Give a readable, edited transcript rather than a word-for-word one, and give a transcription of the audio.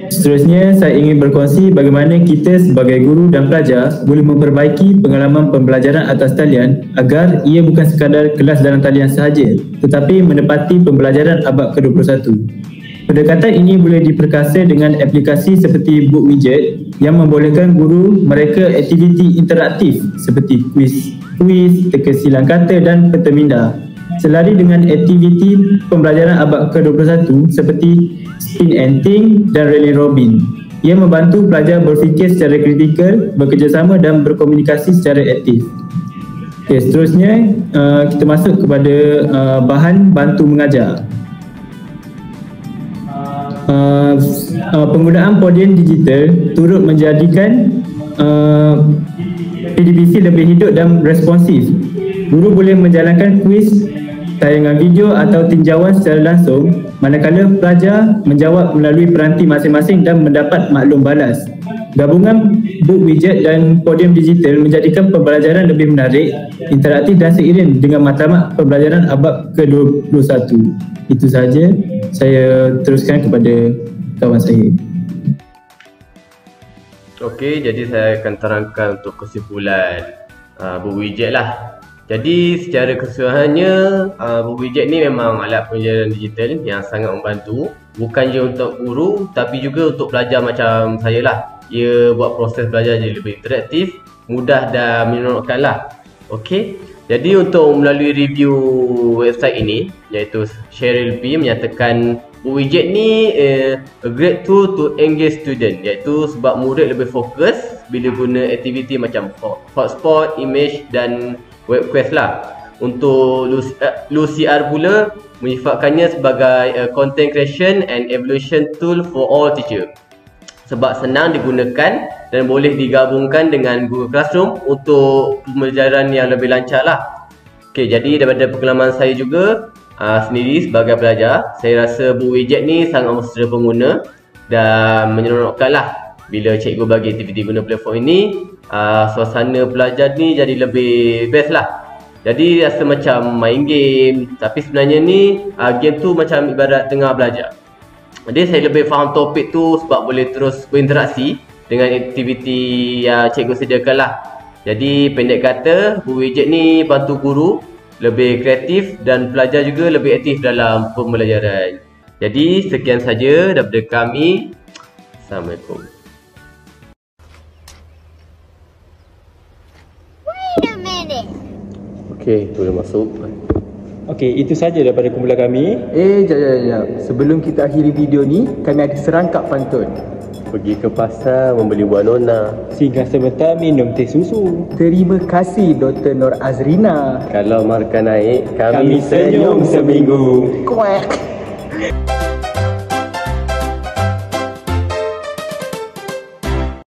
Seterusnya, saya ingin berkongsi bagaimana kita sebagai guru dan pelajar boleh memperbaiki pengalaman pembelajaran atas talian agar ia bukan sekadar kelas dalam talian sahaja, tetapi menepati pembelajaran abad ke-21. Pendekatan ini boleh diperkasa dengan aplikasi seperti Book Widget yang membolehkan guru mereka aktiviti interaktif seperti kuis, teka silang kata dan peta minda. Selari dengan aktiviti pembelajaran abad ke-21 seperti Spin and Think dan Rally Robin. Ia membantu pelajar berfikir secara kritikal, bekerjasama dan berkomunikasi secara aktif. Okay, seterusnya kita masuk kepada bahan bantu mengajar. Penggunaan podium digital turut menjadikan PDPC lebih hidup dan responsif. Guru boleh menjalankan kuis, tayangan video atau tinjauan secara langsung, manakala pelajar menjawab melalui peranti masing-masing dan mendapat maklum balas. Gabungan Book Widget dan podium digital menjadikan pembelajaran lebih menarik, interaktif dan seiring dengan matlamat pembelajaran abad ke-21. Itu sahaja, saya teruskan kepada kawan saya. Okey, jadi saya akan terangkan untuk kesimpulan Book Widget lah. Jadi secara keseluruhannya, Book Widget ni memang alat pembelajaran digital yang sangat membantu. Bukan je untuk guru tapi juga untuk pelajar macam saya lah. Ia buat proses belajar jadi lebih interaktif, mudah dan menyeronokkan lah. Okey, jadi untuk melalui review website ini, iaitu Cheryl P menyatakan Book Widget ni a great tool to engage student, iaitu sebab murid lebih fokus bila guna aktiviti macam hotspot, image dan web quest lah. Untuk Lucy R pula menyifatkannya sebagai content creation and evaluation tool for all teacher, sebab senang digunakan dan boleh digabungkan dengan Google Classroom untuk pembelajaran yang lebih lancar lah. Okay, jadi daripada pengalaman saya juga sendiri sebagai pelajar, saya rasa Book Widget ni sangat mesra pengguna dan menyeronokkan lah. Bila cikgu bagi aktiviti guna platform ini, suasana belajar ni jadi lebih best lah. Jadi rasa macam main game, tapi sebenarnya ni game tu macam ibarat tengah belajar. Jadi saya lebih faham topik tu sebab boleh terus berinteraksi dengan aktiviti yang cikgu sediakan lah. Jadi pendek kata, Book Widget ni bantu guru lebih kreatif dan pelajar juga lebih aktif dalam pembelajaran. Jadi sekian saja daripada kami. Assalamualaikum. Okey, boleh masuk. Okey, itu saja daripada kumpulan kami. Jap. Sebelum kita akhiri video ni, kami ada serangkap pantun. Pergi ke pasar membeli buah nona, Singgah sebentar minum teh susu. Terima kasih Dr. Nur Azrina. kalau markah naik kami senyum seminggu. Kuek.